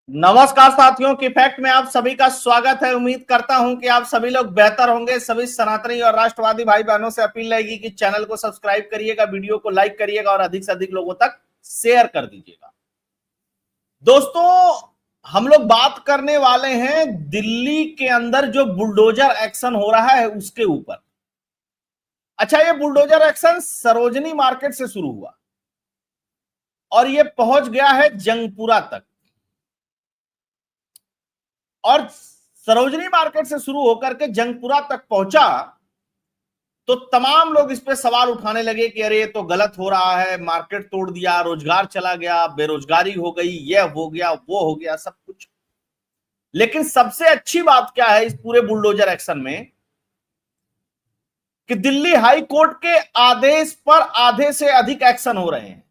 नमस्कार साथियों की फैक्ट में आप सभी का स्वागत है। उम्मीद करता हूं कि आप सभी लोग बेहतर होंगे। सभी सनातनी और राष्ट्रवादी भाई बहनों से अपील रहेगी कि चैनल को सब्सक्राइब करिएगा, वीडियो को लाइक करिएगा और अधिक से अधिक लोगों तक शेयर कर दीजिएगा। दोस्तों, हम लोग बात करने वाले हैं दिल्ली के अंदर जो बुलडोजर एक्शन हो रहा है उसके ऊपर। अच्छा, ये बुलडोजर एक्शन सरोजनी मार्केट से शुरू हुआ और ये पहुंच गया है जंगपुरा तक। और सरोजनी मार्केट से शुरू होकर के जंगपुरा तक पहुंचा तो तमाम लोग इस पे सवाल उठाने लगे कि अरे ये तो गलत हो रहा है, मार्केट तोड़ दिया, रोजगार चला गया, बेरोजगारी हो गई, ये हो गया, वो हो गया, सब कुछ। लेकिन सबसे अच्छी बात क्या है इस पूरे बुलडोजर एक्शन में कि दिल्ली हाई कोर्ट के आदेश पर आधे से अधिक एक्शन हो रहे हैं।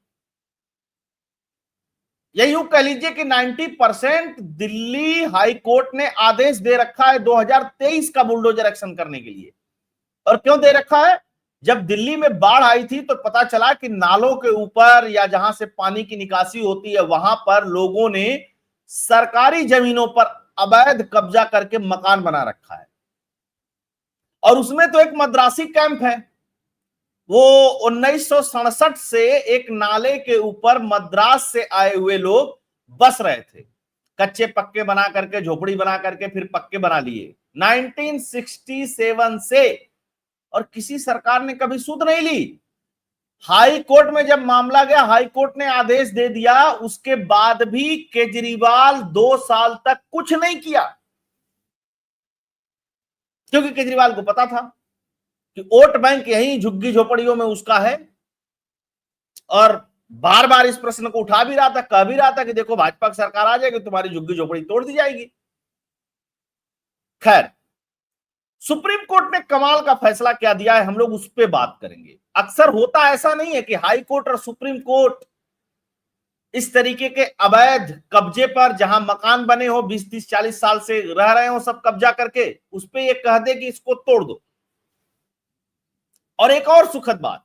या यूं कह लीजिए कि 90% दिल्ली हाई कोर्ट ने आदेश दे रखा है 2023 का बुलडोजर एक्शन करने के लिए। और क्यों दे रखा है? जब दिल्ली में बाढ़ आई थी तो पता चला कि नालों के ऊपर या जहां से पानी की निकासी होती है वहां पर लोगों ने सरकारी जमीनों पर अवैध कब्जा करके मकान बना रखा है। और उसमें तो एक मद्रासी कैंप है। वो 1967 से एक नाले के ऊपर मद्रास से आए हुए लोग बस रहे थे, कच्चे पक्के बना करके, झोपड़ी बना करके फिर पक्के बना लिए 1967 से। और किसी सरकार ने कभी सुध नहीं ली। हाई कोर्ट में जब मामला गया, हाई कोर्ट ने आदेश दे दिया, उसके बाद भी केजरीवाल 2 साल तक कुछ नहीं किया, क्योंकि केजरीवाल को पता था कि वोट बैंक यही झुग्गी झोपड़ियों में उसका है। और बार बार इस प्रश्न को उठा भी रहा था, कह भी रहा था कि देखो भाजपा की सरकार आ जाएगी, तुम्हारी झुग्गी झोपड़ी तोड़ दी जाएगी। खैर, सुप्रीम कोर्ट ने कमाल का फैसला क्या दिया है, हम लोग उस पर बात करेंगे। अक्सर होता ऐसा नहीं है कि हाई कोर्ट और सुप्रीम कोर्ट इस तरीके के अवैध कब्जे पर, जहां मकान बने हो 20, 30, 40 साल से रह रहे हो सब कब्जा करके, उस पर यह कह दे कि इसको तोड़ दो। और एक और सुखद बात,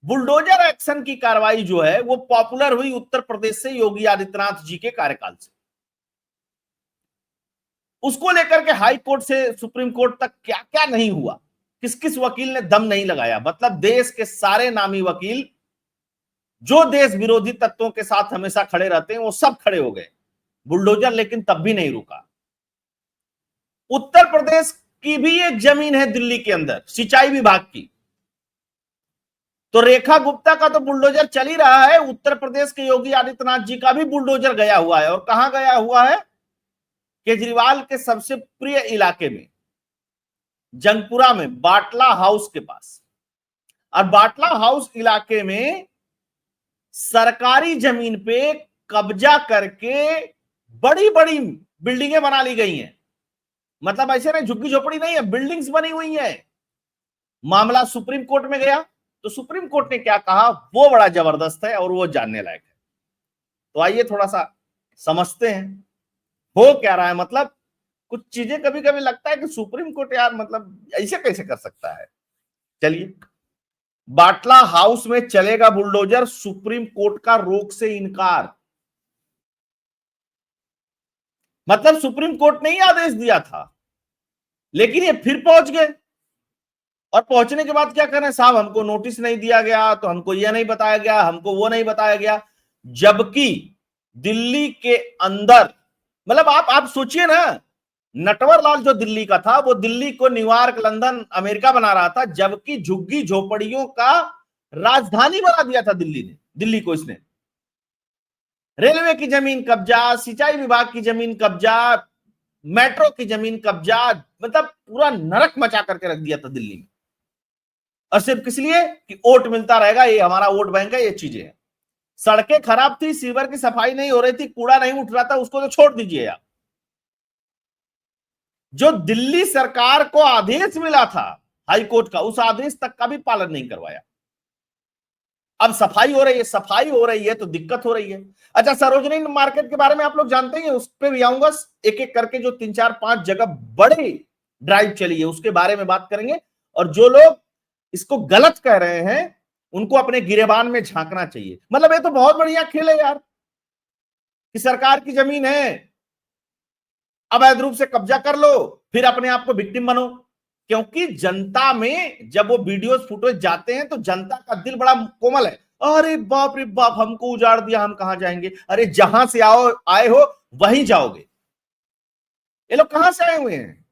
बुलडोजर एक्शन की कार्रवाई जो है वो पॉपुलर हुई उत्तर प्रदेश से योगी आदित्यनाथ जी के कार्यकाल से। उसको लेकर के हाई कोर्ट से सुप्रीम कोर्ट तक क्या क्या नहीं हुआ, किस किस वकील ने दम नहीं लगाया। मतलब देश के सारे नामी वकील जो देश विरोधी तत्वों के साथ हमेशा खड़े रहते हैं वो सब खड़े हो गए। बुलडोजर लेकिन तब भी नहीं रुका। उत्तर प्रदेश की भी एक जमीन है दिल्ली के अंदर, सिंचाई विभाग की, तो रेखा गुप्ता का तो बुलडोजर चल ही रहा है। उत्तर प्रदेश के योगी आदित्यनाथ जी का भी बुलडोजर गया हुआ है। और कहां गया हुआ है? केजरीवाल के सबसे प्रिय इलाके में, जंगपुरा में, बाटला हाउस के पास। और बाटला हाउस इलाके में सरकारी जमीन पे कब्जा करके बड़ी बड़ी बिल्डिंगें बना ली गई हैं। मतलब ऐसे नहीं झुग्गी झोपड़ी नहीं है, बिल्डिंग्स बनी हुई हैं। मामला सुप्रीम कोर्ट में गया तो सुप्रीम कोर्ट ने क्या कहा वो बड़ा जबरदस्त है और वो जानने लायक है। तो आइए थोड़ा सा समझते हैं हो क्या रहा है। मतलब कुछ चीजें कभी कभी लगता है कि सुप्रीम कोर्ट यार मतलब ऐसे कैसे कर सकता है। चलिए, बाटला हाउस में चलेगा बुलडोजर, सुप्रीम कोर्ट का रोक से इनकार। मतलब सुप्रीम कोर्ट ने ही आदेश दिया था, लेकिन ये फिर पहुंच गए। और पहुंचने के बाद क्या करें साहब, हमको नोटिस नहीं दिया गया, तो हमको यह नहीं बताया गया, हमको वो नहीं बताया गया। जबकि दिल्ली के अंदर, मतलब आप सोचिए ना, नटवर लाल जो दिल्ली का था वो दिल्ली को न्यूयॉर्क, लंदन, अमेरिका बना रहा था, जबकि झुग्गी झोपड़ियों का राजधानी बना दिया था दिल्ली ने। दिल्ली को इसने रेलवे की जमीन कब्जा, सिंचाई विभाग की जमीन कब्जा, मेट्रो की जमीन कब्जा, मतलब पूरा नरक मचा करके रख दिया था दिल्ली में। और सिर्फ किस लिए कि वोट मिलता रहेगा, ये हमारा वोट बैंक है, ये चीजें हैं। सड़कें खराब थी, सीवर की सफाई नहीं हो रही थी, कूड़ा नहीं उठ रहा था, उसको तो छोड़ दीजिए आप। जो दिल्ली सरकार को आदेश मिला था हाई कोर्ट का, उस आदेश तक का भी पालन नहीं करवाया। अब सफाई हो रही है, सफाई हो रही है तो दिक्कत हो रही है। अच्छा, सरोजनी मार्केट के बारे में आप लोग जानते हैं, उस पर भी आऊंगा एक एक करके। जो 3, 4, 5 जगह बड़ी ड्राइव चली है उसके बारे में बात करेंगे। और जो लोग इसको गलत कह रहे हैं उनको अपने गिरेबान में झांकना चाहिए। मतलब ये तो बहुत बढ़िया खेल है यार। कि सरकार की जमीन है, अवैध रूप से कब्जा कर लो, फिर अपने आप को विक्टिम बनो। क्योंकि जनता में जब वो वीडियोस फुटेज जाते हैं तो जनता का दिल बड़ा कोमल है। अरे बाप रे बाप, हमको उजाड़ दिया, हम कहां जाएंगे? अरे जहां से आए हो वहीं जाओगे। ये लोग कहां से आए हुए हैं,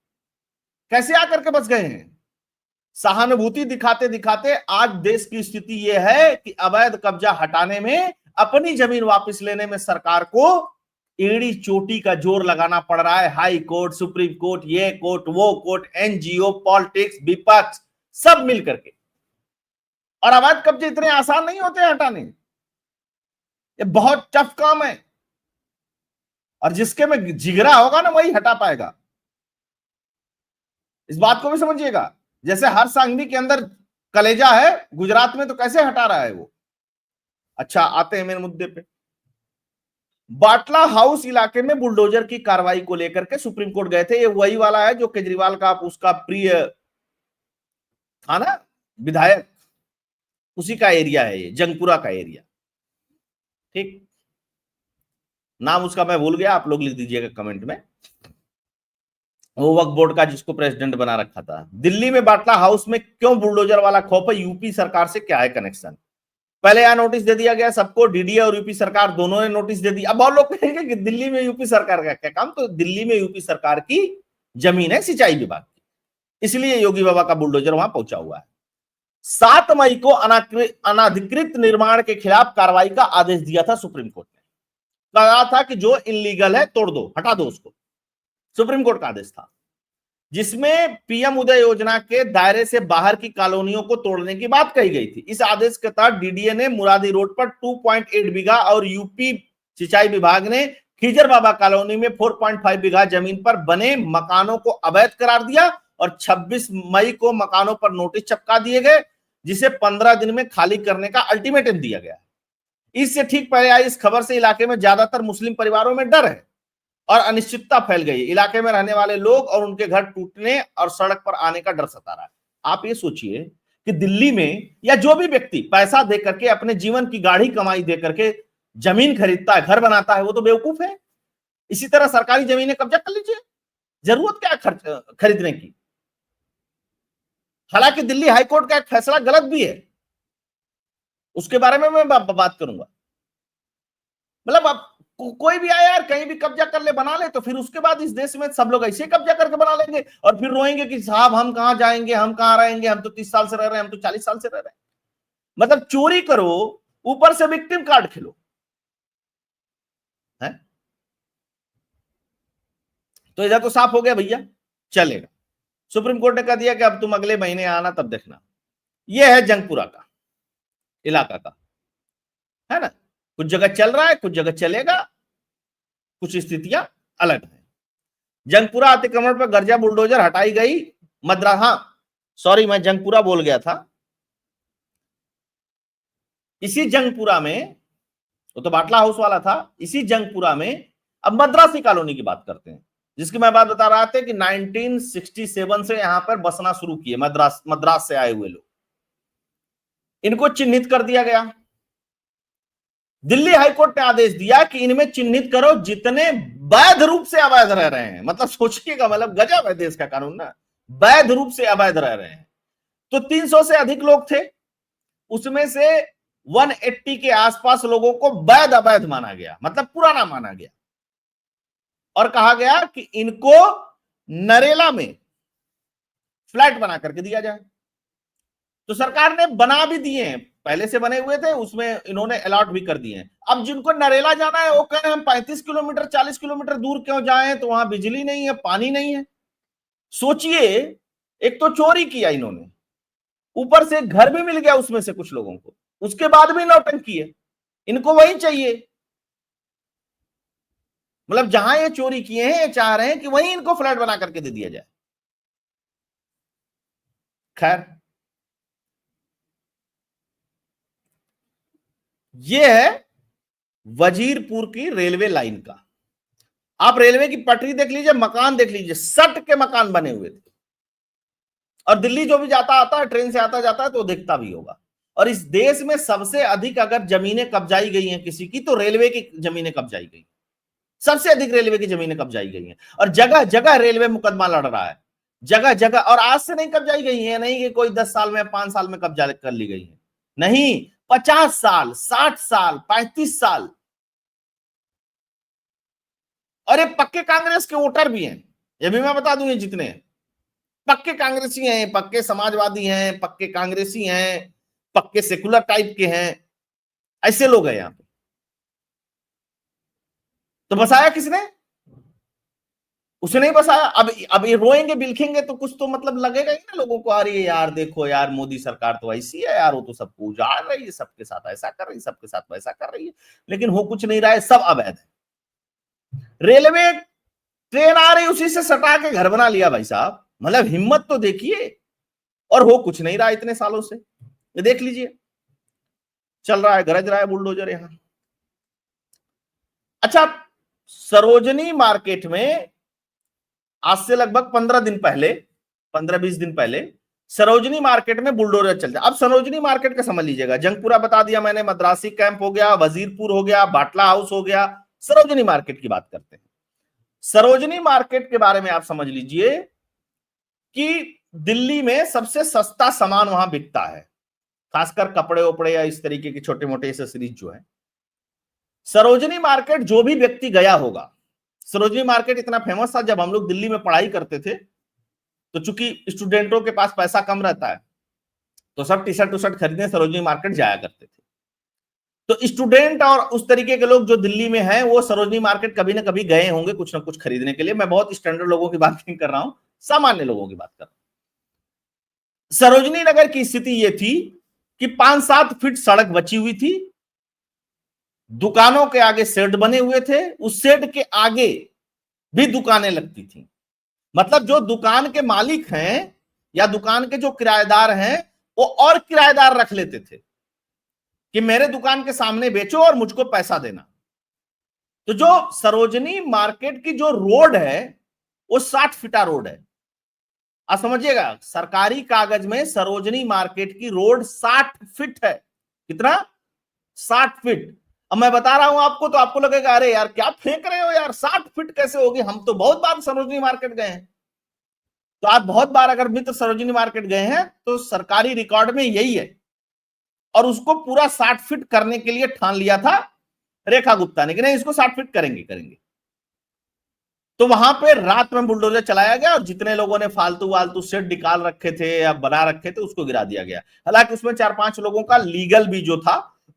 कैसे आकर के बस गए हैं? सहानुभूति दिखाते दिखाते आज देश की स्थिति यह है कि अवैध कब्जा हटाने में, अपनी जमीन वापस लेने में सरकार को एड़ी चोटी का जोर लगाना पड़ रहा है। हाई कोर्ट, सुप्रीम कोर्ट, ये कोर्ट, वो कोर्ट, एनजीओ, पॉलिटिक्स, विपक्ष, सब मिल करके। और अवैध कब्जे इतने आसान नहीं होते हटाने, ये बहुत टफ काम है। और जिसके में जिगरा होगा ना वही हटा पाएगा, इस बात को भी समझिएगा। जैसे हर सांगवी के अंदर कलेजा है, गुजरात में तो कैसे हटा रहा है वो। अच्छा, आते हैं मेरे मुद्दे पे। बाटला हाउस इलाके में बुलडोजर की कार्रवाई को लेकर के सुप्रीम कोर्ट गए थे। ये वही वाला है जो केजरीवाल का उसका प्रिय था ना विधायक, उसी का एरिया है ये, जंगपुरा का एरिया। ठीक, नाम उसका मैं भूल गया, आप लोग लिख दीजिएगा कमेंट में। वो वक्फ बोर्ड का जिसको प्रेसिडेंट बना रखा था। दिल्ली में बाटला हाउस में क्यों बुलडोजर वाला खौफ है? यूपी सरकार से क्या है कनेक्शन? पहले यहां नोटिस दे दिया गया सबको, डीडीए और यूपी सरकार दोनों ने नोटिस दे दिया। अब और लोग कहेंगे कि दिल्ली में यूपी सरकार का क्या काम? तो दिल्ली में यूपी सरकार की जमीन है सिंचाई विभाग की, इसलिए योगी बाबा का बुलडोजर वहां पहुंचा हुआ है। 7 मई को अनाधिकृत निर्माण के खिलाफ कार्रवाई का आदेश दिया था सुप्रीम कोर्ट ने। कहा था कि जो इलीगल है तोड़ दो, हटा दो उसको, सुप्रीम कोर्ट का आदेश था, जिसमें पीएम उदय योजना के दायरे से बाहर की कॉलोनियों को तोड़ने की बात कही गई थी। इस आदेश के तहत डीडीए ने मुरादी रोड पर 2.8 बीघा और यूपी सिंचाई विभाग ने खिजर बाबा कॉलोनी में 4.5 बीघा जमीन पर बने मकानों को अवैध करार दिया और 26 मई को मकानों पर नोटिस चिपका दिए गए, जिसे 15 दिन में खाली करने का अल्टीमेटम दिया गया। इससे ठीक पहले आई इस खबर से इलाके में ज्यादातर मुस्लिम परिवारों में डर है और अनिश्चितता फैल गई। इलाके में रहने वाले लोग और उनके घर टूटने और सड़क पर आने का डर सता रहा है। आप ये सोचिए कि दिल्ली में या जो भी व्यक्ति पैसा दे करके, अपने जीवन की गाढ़ी कमाई दे करके जमीन खरीदता है, घर बनाता है, वो तो बेवकूफ है। इसी तरह सरकारी जमीनें कब्जा कर लीजिए, जरूरत क्या है खरीदने की? हालांकि दिल्ली हाईकोर्ट का एक फैसला गलत भी है, उसके बारे में मैं बात करूंगा। मतलब अब कोई भी आया यार, कहीं भी कब्जा कर ले, बना ले, तो फिर उसके बाद इस देश में सब लोग ऐसे कब्जा करके बना लेंगे और फिर रोएंगे कि साहब हम कहां जाएंगे, हम कहां रहेंगे, हम तो 30 साल से रह रहे हैं, हम तो 40 साल से रह रहे हैं। मतलब चोरी करो, ऊपर से विक्टिम कार्ड खेलो है? तो इधर तो साफ हो गया भैया, चलेगा। सुप्रीम कोर्ट ने कह दिया कि अब तुम अगले महीने आना, तब देखना। यह है जंगपुरा का इलाका का, है ना? कुछ जगह चल रहा है, कुछ जगह चलेगा, कुछ स्थितियां अलग है। जंगपुरा अतिक्रमण पर गर्जा बुलडोजर हटाई गई। मद्रास, हाँ सॉरी, मैं जंगपुरा बोल गया था। इसी जंगपुरा में, वो तो बाटला हाउस वाला था, इसी जंगपुरा में अब मद्रासी कॉलोनी की बात करते हैं, जिसकी मैं बात बता रहा था कि 1967 से यहां पर बसना शुरू किए मद्रास से आए हुए लोग। इनको चिन्हित कर दिया गया। दिल्ली हाईकोर्ट ने आदेश दिया कि इनमें चिन्हित करो जितने वैध रूप से अवैध रह रहे हैं। मतलब सोचिएगा, मतलब गजब है देश का कानून ना, वैध रूप से अवैध रह रहे हैं। तो 300 से अधिक लोग थे, उसमें से 180 के आसपास लोगों को वैध अवैध माना गया, मतलब पुराना माना गया, और कहा गया कि इनको नरेला में फ्लैट बना करके दिया जाए। तो सरकार ने बना भी दिए हैं, पहले से बने हुए थे, उसमें इन्होंने अलॉट भी कर दिए हैं। अब जिनको नरेला जाना है वो कह रहे हैं हम 35 किलोमीटर 40 किलोमीटर दूर क्यों जाएं, तो वहां बिजली नहीं है, पानी नहीं है। सोचिए, एक तो चोरी किया इन्होंने, ऊपर से घर भी मिल गया उसमें से कुछ लोगों को, उसके बाद भी नौटंकी है, इनको वही चाहिए। मतलब जहां ये चोरी किए हैं, ये चाह रहे हैं कि वहीं इनको फ्लैट बना करके दे दिया जाए। खैर, ये है वजीरपुर की रेलवे लाइन का। आप रेलवे की पटरी देख लीजिए, मकान देख लीजिए, सट के मकान बने हुए थे। और दिल्ली जो भी जाता आता है, ट्रेन से आता जाता है, तो देखता भी होगा। और इस देश में सबसे अधिक अगर जमीनें कब्जाई गई हैं किसी की, तो रेलवे की जमीनें कब्जाई गई। सबसे अधिक रेलवे की जमीनें कब्जाई गई हैं और जगह जगह रेलवे मुकदमा लड़ रहा है, जगह जगह। और आज से नहीं कब्जाई गई है, नहीं कि कोई 10 साल में 5 साल में कब्जा कर ली गई है, नहीं, 50 साल, 60 साल, 35 साल। और ये पक्के कांग्रेस के वोटर भी हैं, ये भी मैं बता दूं, ये जितने हैं पक्के कांग्रेसी हैं, पक्के समाजवादी हैं, पक्के कांग्रेसी हैं, पक्के सेकुलर टाइप के हैं, ऐसे लोग हैं यहां पे। तो बसाया किसने? उसे नहीं बसाया। अब ये रोएंगे बिलखेंगे तो कुछ तो मतलब लगेगा ही ना लोगों को, अरे यार देखो यार मोदी सरकार तो ऐसी है यार, वो तो सबको उजाड़ रही है, सबके साथ ऐसा कर रही है, सबके साथ वैसा कर रही है, लेकिन हो कुछ नहीं रहा है, सब अवैध है। रेलवे ट्रेन आ रही उसी से सटा के घर बना लिया भाई साहब, मतलब हिम्मत तो देखिए। और हो कुछ नहीं रहा इतने सालों से, ये देख लीजिए, चल रहा है, गरज रहा है बुलडोजर यहां। अच्छा, सरोजनी मार्केट में आज से लगभग 15 दिन पहले, 15-20 दिन पहले सरोजनी मार्केट में बुलडोजर चल जाए। अब सरोजनी मार्केट का समझ लीजिएगा, जंगपुरा बता दिया मैंने, मद्रासी कैंप हो गया, वजीरपुर हो गया, बाटला हाउस हो गया, सरोजनी मार्केट की बात करते हैं। सरोजनी मार्केट के बारे में आप समझ लीजिए कि दिल्ली में सबसे सस्ता सामान वहां बिकता है, खासकर कपड़े उपड़े या इस तरीके के छोटे मोटे एसेसरीज जो है। सरोजनी मार्केट जो भी व्यक्ति गया होगा, सरोजनी मार्केट इतना फेमस था जब हम लोग दिल्ली में पढ़ाई करते थे, तो चूंकि स्टूडेंटों के पास पैसा कम रहता है तो सब टी शर्ट उशर्ट खरीदने सरोजनी मार्केट जाया करते थे। तो स्टूडेंट और उस तरीके के लोग जो दिल्ली में हैं वो सरोजनी मार्केट कभी ना कभी गए होंगे कुछ ना कुछ खरीदने के लिए। मैं बहुत स्टैंडर्ड लोगों की बात नहीं कर रहा हूं, सामान्य लोगों की बात कर रहा हूं। सरोजनी नगर की स्थिति ये थी कि 5-7 फीट सड़क बची हुई थी, दुकानों के आगे शेड बने हुए थे, उस शेड के आगे भी दुकानें लगती थी। मतलब जो दुकान के मालिक हैं या दुकान के जो किराएदार हैं वो और किराएदार रख लेते थे कि मेरे दुकान के सामने बेचो और मुझको पैसा देना। तो जो सरोजनी मार्केट की जो रोड है वो 60 फीटा रोड है। आप समझिएगा, सरकारी कागज में सरोजनी मार्केट की रोड 60 फीट है। कितना? 60 फीट। अब मैं बता रहा हूं आपको तो आपको लगेगा अरे यार क्या फेंक रहे हो यार, 60 फीट कैसे होगी, हम तो बहुत बार सरोजनी मार्केट गए हैं। तो आप बहुत बार अगर मित्र सरोजनी मार्केट गए हैं तो सरकारी रिकॉर्ड में यही है, और उसको पूरा 60 फीट करने के लिए ठान लिया था रेखा गुप्ता ने कि नहीं इसको 60 फीट करेंगे करेंगे। तो वहां पे रात में बुलडोजर चलाया गया और जितने लोगों ने फालतू वालतू सेट निकाल रखे थे या बना रखे थे उसको गिरा दिया गया। हालांकि उसमें 4-5 लोगों का लीगल भी जो था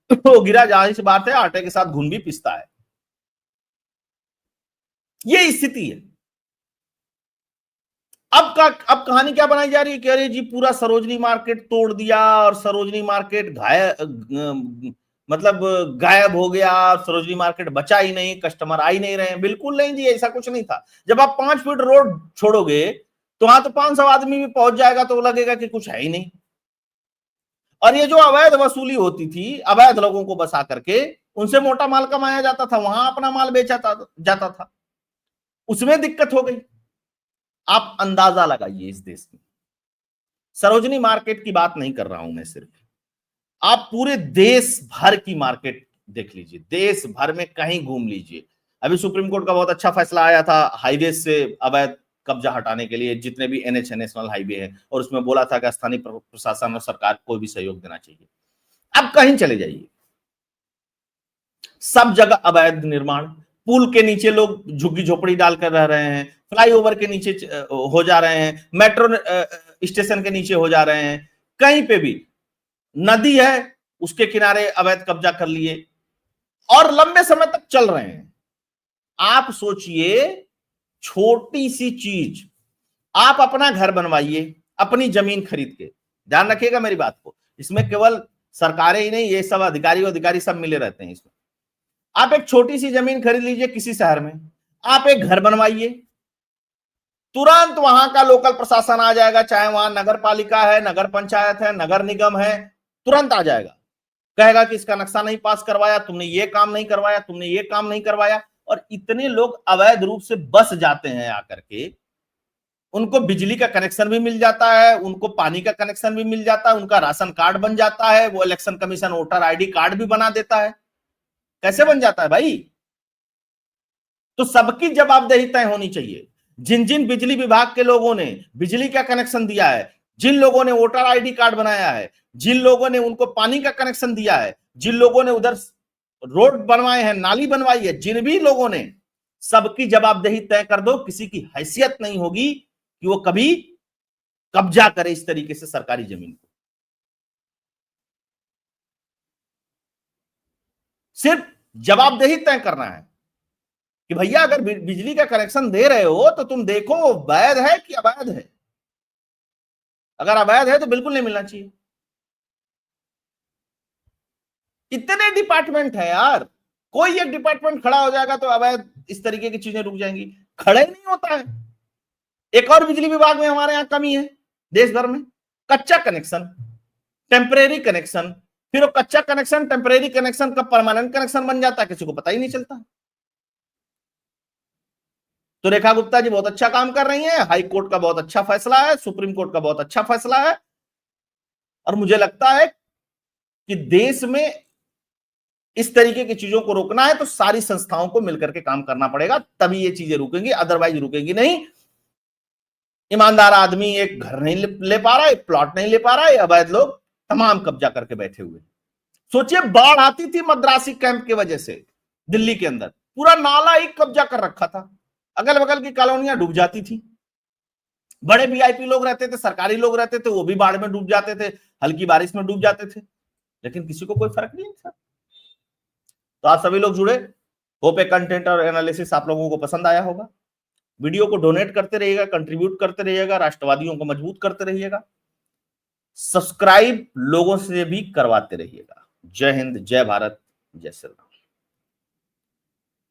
वो गिरा, जाहिर सी बात है आटे के साथ घुन भी पिसता है। ये स्थिति है। अब कहानी क्या बनाई जा रही है कि अरे जी पूरा सरोजनी मार्केट तोड़ दिया और सरोजनी मार्केट मतलब गायब हो गया, सरोजनी मार्केट बचा ही नहीं, कस्टमर आ ही नहीं रहे। बिल्कुल नहीं जी, ऐसा कुछ नहीं था। जब आप 5 फीट रोड छोड़ोगे तो वहां तो 500 आदमी भी पहुंच जाएगा तो लगेगा कि कुछ है ही नहीं। और ये जो अवैध वसूली होती थी, अवैध लोगों को बसा करके उनसे मोटा माल कमाया जाता था, वहां अपना माल बेचा जाता था, उसमें दिक्कत हो गई। आप अंदाजा लगाइए इस देश में, सरोजनी मार्केट की बात नहीं कर रहा हूं मैं सिर्फ, आप पूरे देश भर की मार्केट देख लीजिए, देश भर में कहीं घूम लीजिए। अभी सुप्रीम कोर्ट का बहुत अच्छा फैसला आया था हाईवे से अवैध कब्जा हटाने के लिए, जितने भी एनएच नेशनल हाईवे है, और उसमें बोला था कि स्थानीय प्रशासन और सरकार को भी सहयोग देना चाहिए। अब कहीं चले जाइए, सब जगह अवैध निर्माण, पुल के नीचे लोग झुग्गी झोपड़ी डालकर रह रहे हैं, फ्लाईओवर के नीचे हो जा रहे हैं, मेट्रो स्टेशन के नीचे हो जा रहे हैं, कहीं पे भी नदी है उसके किनारे अवैध कब्जा कर लिए और लंबे समय तक चल रहे हैं। आप सोचिए, छोटी सी चीज, आप अपना घर बनवाइए अपनी जमीन खरीद के, ध्यान रखिएगा मेरी बात को, इसमें केवल सरकारें ही नहीं, ये सब अधिकारी सब मिले रहते हैं इसमें। आप एक छोटी सी जमीन खरीद लीजिए किसी शहर में, आप एक घर बनवाइए, तुरंत वहां का लोकल प्रशासन आ जाएगा, चाहे वहां नगर पालिका है, नगर पंचायत है, नगर निगम है, तुरंत आ जाएगा, कहेगा कि इसका नक्शा नहीं पास करवाया तुमने, ये काम नहीं करवाया तुमने, ये काम नहीं करवाया। और इतने लोग अवैध रूप से बस जाते हैं आकर के, उनको बिजली का कनेक्शन भी मिल जाता है, उनको पानी का कनेक्शन भी मिल जाता है, उनका राशन कार्ड बन जाता है, वो election commission voter ID card भी बना देता है। कैसे बन जाता है भाई? तो सबकी जवाबदेही तय होनी चाहिए। जिन जिन बिजली विभाग के लोगों ने बिजली का कनेक्शन दिया है, जिन लोगों ने वोटर आईडी कार्ड बनाया है, जिन लोगों ने उनको पानी का कनेक्शन दिया है, जिन लोगों ने उधर रोड बनवाए हैं, नाली बनवाई है, जिन भी लोगों ने, सबकी जवाबदेही तय कर दो। किसी की हैसियत नहीं होगी कि वो कभी कब्जा करे इस तरीके से सरकारी जमीन को। सिर्फ जवाबदेही तय करना है कि भैया अगर बिजली का कनेक्शन दे रहे हो तो तुम देखो वैध है कि अवैध है। अगर अवैध है तो बिल्कुल नहीं मिलना चाहिए। इतने डिपार्टमेंट है यार, कोई एक डिपार्टमेंट खड़ा हो जाएगा तो अवैध इस तरीके की चीजें रुक जाएंगी। खड़े नहीं होता है। एक और बिजली विभाग में हमारे यहां कमी है देश भर में, कच्चा कनेक्शन, टेम्परेरी कनेक्शन। फिर वो कच्चा कनेक्शन, टेम्परेरी कनेक्शन का परमानेंट कनेक्शन बन जाता है, किसी को पता ही नहीं चलता। तो रेखा गुप्ता जी बहुत अच्छा काम कर रही हैं, हाई कोर्ट का बहुत अच्छा फैसला है, सुप्रीम कोर्ट का बहुत अच्छा फैसला है, और मुझे लगता है कि देश में इस तरीके की चीजों को रोकना है तो सारी संस्थाओं को मिलकर के काम करना पड़ेगा, तभी ये चीजें रुकेंगी, अदरवाइज रुकेगी नहीं। ईमानदार आदमी एक घर नहीं ले पा रहा है, एक प्लॉट नहीं ले पा रहा है, अवैध लोग तमाम कब्जा करके बैठे हुए। सोचिए बाढ़ आती थी मद्रासी कैंप की वजह से, दिल्ली के अंदर पूरा नाला ही कब्जा कर रखा था, अगल बगल की कॉलोनियां डूब जाती थी। बड़े वीआईपी लोग रहते थे, सरकारी लोग रहते थे, वो भी बाढ़ में डूब जाते थे, हल्की बारिश में डूब जाते थे, लेकिन किसी को कोई फर्क नहीं था। तो आप सभी लोग जुड़े, होप ए कंटेंट और एनालिसिस आप लोगों को पसंद आया होगा। वीडियो को डोनेट करते रहिएगा, कंट्रीब्यूट करते रहिएगा, राष्ट्रवादियों को मजबूत करते रहिएगा, सब्सक्राइब लोगों से भी करवाते रहिएगा। जय हिंद, जय भारत, जय श्री राम।